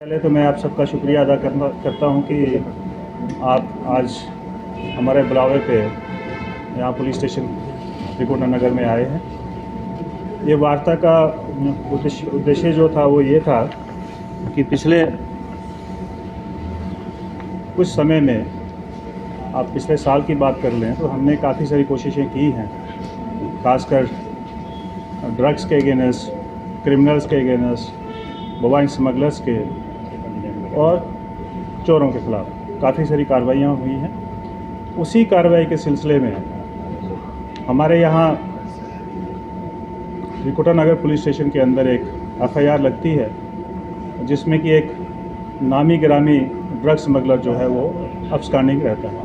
पहले तो मैं आप सबका शुक्रिया अदा करता हूं कि आप आज हमारे बुलावे पे यहाँ पुलिस स्टेशन त्रिकोटा नगर में आए हैं। ये वार्ता का उद्देश्य जो था वो ये था कि पिछले कुछ समय में आप पिछले साल की बात कर लें तो हमने काफ़ी सारी कोशिशें की हैं, खासकर ड्रग्स के अगेंस्ट, क्रिमिनल्स के अगेंस्ट, मोबाइल स्मगलर्स के और चोरों के ख़िलाफ़ काफ़ी सारी कार्रवाइयाँ हुई हैं। उसी कार्रवाई के सिलसिले में हमारे यहाँ त्रिकोटा नगर पुलिस स्टेशन के अंदर एक FIR लगती है, जिसमें कि एक नामी गिरामी ड्रग स्मगलर जो है वो अब्सकॉन्डिंग रहता है।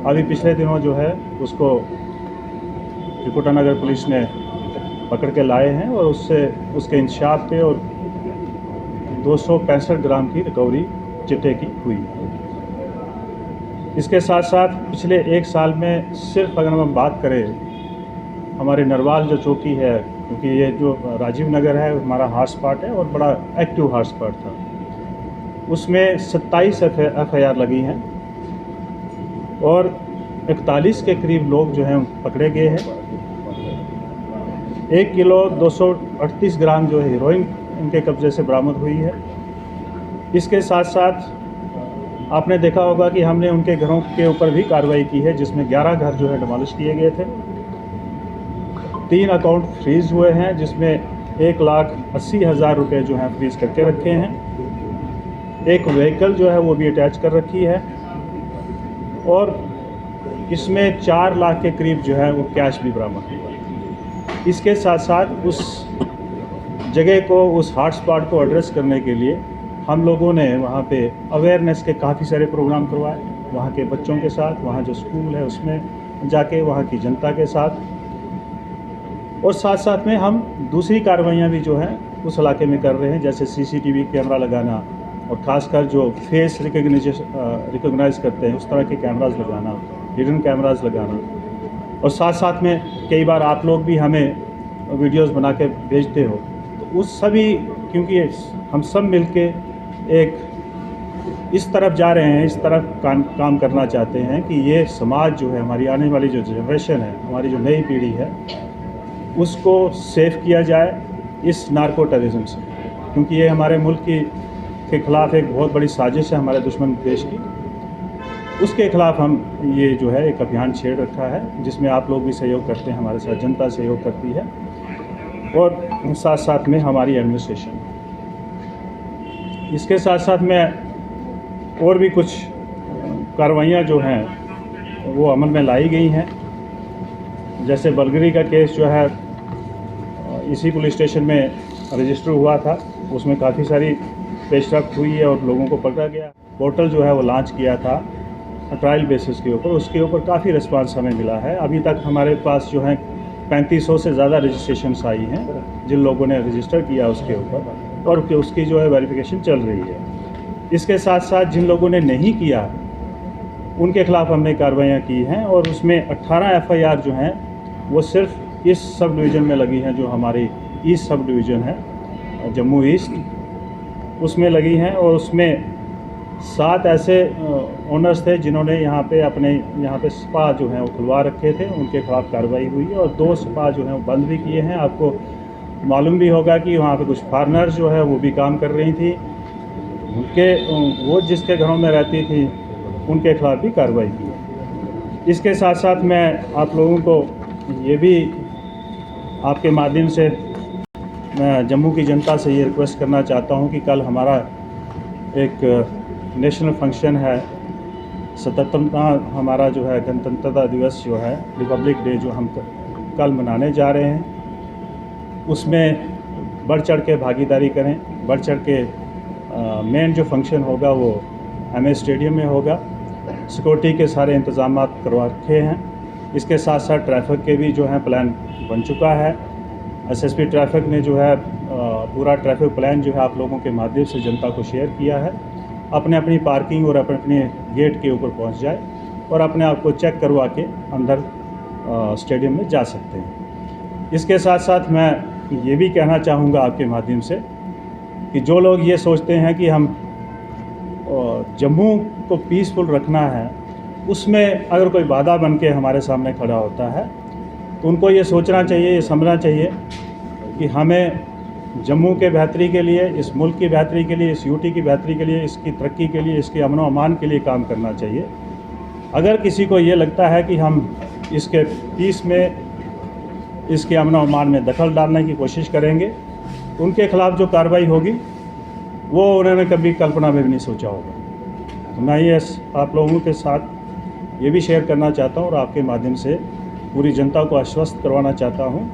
अभी पिछले दिनों जो है उसको त्रिकोटा नगर पुलिस ने पकड़ के लाए हैं और उसके इंकशाफ पे और 265 ग्राम की रिकवरी चिट्टे की हुई। इसके साथ साथ पिछले एक साल में सिर्फ अगर हम बात करें हमारे नरवाल जो चौकी है, क्योंकि ये जो राजीव नगर है हमारा हॉट स्पॉट है और बड़ा एक्टिव हॉट स्पॉट था, उसमें 27 FIR लगी हैं और 41 के करीब लोग जो हैं पकड़े गए हैं। 1 किलो 238 ग्राम जो है हीरोइन इनके कब्ज़े से बरामद हुई है। इसके साथ साथ आपने देखा होगा कि हमने उनके घरों के ऊपर भी कार्रवाई की है, जिसमें 11 घर जो है डिमोलिश किए गए थे। 3 अकाउंट फ्रीज़ हुए हैं, जिसमें 1,80,000 रुपये जो हैं फ्रीज़ करके रखे हैं। एक व्हीकल जो है वो भी अटैच कर रखी है और इसमें 4 लाख के करीब जो है वो कैश भी बरामद हुआ है। इसके साथ साथ उस जगह को, उस हॉट स्पॉट को एड्रेस करने के लिए हम लोगों ने वहाँ पे अवेयरनेस के काफ़ी सारे प्रोग्राम करवाए, वहाँ के बच्चों के साथ, वहाँ जो स्कूल है उसमें जाके वहाँ की जनता के साथ, और साथ साथ में हम दूसरी कार्रवाइयाँ भी जो हैं उस इलाके में कर रहे हैं, जैसे CCTV कैमरा लगाना और ख़ासकर जो फेस रिकॉग्नाइज करते हैं उस तरह के कैमरास लगाना, हिडन कैमरास लगाना। और साथ साथ में कई बार आप लोग भी हमें वीडियोस बना के भेजते हो, तो उस सभी, क्योंकि हम सब मिलके एक इस तरफ जा रहे हैं, इस तरफ काम करना चाहते हैं कि ये समाज जो है, हमारी आने वाली जो जनरेशन है, हमारी जो नई पीढ़ी है, उसको सेफ किया जाए इस नार्को टेररिज्म से, क्योंकि ये हमारे मुल्क के ख़िलाफ़ एक बहुत बड़ी साजिश है हमारे दुश्मन देश की। उसके ख़िलाफ़ हम ये जो है एक अभियान छेड़ रखा है, जिसमें आप लोग भी सहयोग करते हैं, हमारे साथ जनता सहयोग करती है और साथ साथ में हमारी एडमिनिस्ट्रेशन। इसके साथ साथ में और भी कुछ कार्रवाइयाँ जो हैं वो अमल में लाई गई हैं। जैसे बलगरी का केस जो है इसी पुलिस स्टेशन में रजिस्टर हुआ था, उसमें काफ़ी सारी पेशरफ्त हुई है और लोगों को पकड़ा गया। पोर्टल जो है वो लॉन्च किया था ट्रायल बेसिस के ऊपर, उसके ऊपर काफ़ी रिस्पांस हमें मिला है। अभी तक हमारे पास जो है 3500 से ज़्यादा रजिस्ट्रेशंस आई हैं जिन लोगों ने रजिस्टर किया उसके ऊपर, और उसकी जो है वेरिफिकेशन चल रही है। इसके साथ साथ जिन लोगों ने नहीं किया उनके ख़िलाफ़ हमने कार्रवाइयाँ की हैं और उसमें 18 FIR जो हैं वो सिर्फ इस सब डिवीज़न में लगी हैं, जो हमारी ईस्ट सब डिवीज़न है जम्मू ईस्ट, उसमें लगी हैं। और उसमें 7 ऐसे ओनर्स थे जिन्होंने यहाँ पे स्पा जो हैं वो खुलवा रखे थे, उनके खिलाफ़ कार्रवाई हुई है और 2 स्पा जो हैं वो बंद भी किए हैं। आपको मालूम भी होगा कि वहाँ पे कुछ फॉरेनर्स जो है वो भी काम कर रही थी, वो जिसके घरों में रहती थी उनके खिलाफ़ भी कार्रवाई की। इसके साथ साथ मैं आप लोगों को ये भी आपके माध्यम से मैं जम्मू की जनता से ये रिक्वेस्ट करना चाहता हूँ कि कल हमारा एक नेशनल फंक्शन है, 77वां हमारा जो है गणतंत्रता दिवस जो है, रिपब्लिक डे जो हम कल मनाने जा रहे हैं, उसमें बढ़ चढ़ के भागीदारी करें। बढ़ चढ़ के मेन जो फंक्शन होगा वो MS स्टेडियम में होगा। सिक्योरिटी के सारे इंतजाम करवा रखे हैं। इसके साथ साथ ट्रैफिक के भी जो है प्लान बन चुका है। SSP ट्रैफिक ने जो है पूरा ट्रैफिक प्लान जो है आप लोगों के माध्यम से जनता को शेयर किया है। अपने अपनी पार्किंग और अपने गेट के ऊपर पहुंच जाए और अपने आप को चेक करवा के अंदर स्टेडियम में जा सकते हैं। इसके साथ साथ मैं ये भी कहना चाहूँगा आपके माध्यम से कि जो लोग ये सोचते हैं कि हम जम्मू को पीसफुल रखना है, उसमें अगर कोई बाधा बन के हमारे सामने खड़ा होता है तो उनको ये सोचना चाहिए, ये समझना चाहिए कि हमें जम्मू के बेहतरी के लिए, इस मुल्क की बेहतरी के लिए, इस यूटी की बेहतरी के लिए, इसकी तरक्की के लिए, इसके अमन व अमान के लिए काम करना चाहिए। अगर किसी को ये लगता है कि हम इसके पीस में, इसके अमन व अमान में दखल डालने की कोशिश करेंगे तो उनके ख़िलाफ़ जो कार्रवाई होगी वो उन्होंने कभी कल्पना में भी नहीं सोचा होगा। तो मैं ये आप लोगों के साथ ये भी शेयर करना चाहता हूँ और आपके माध्यम से पूरी जनता को आश्वस्त करवाना चाहता हूँ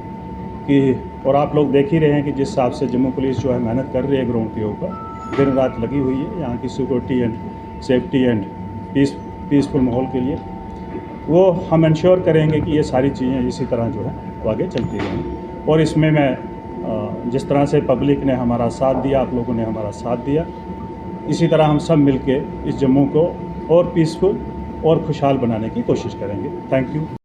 कि, और आप लोग देख ही रहे हैं कि जिस हिसाब से जम्मू पुलिस जो है मेहनत कर रही है ग्राउंड के ऊपर, दिन रात लगी हुई है यहाँ की security and safety and peaceful माहौल के लिए, वो हम इंश्योर करेंगे कि ये सारी चीज़ें इसी तरह जो है वो आगे चलती रहेंगी। और इसमें मैं जिस तरह से पब्लिक ने हमारा साथ दिया, आप लोगों ने हमारा साथ दिया, इसी तरह हम सब मिलके इस जम्मू को और पीसफुल और खुशहाल बनाने की कोशिश करेंगे। Thank you.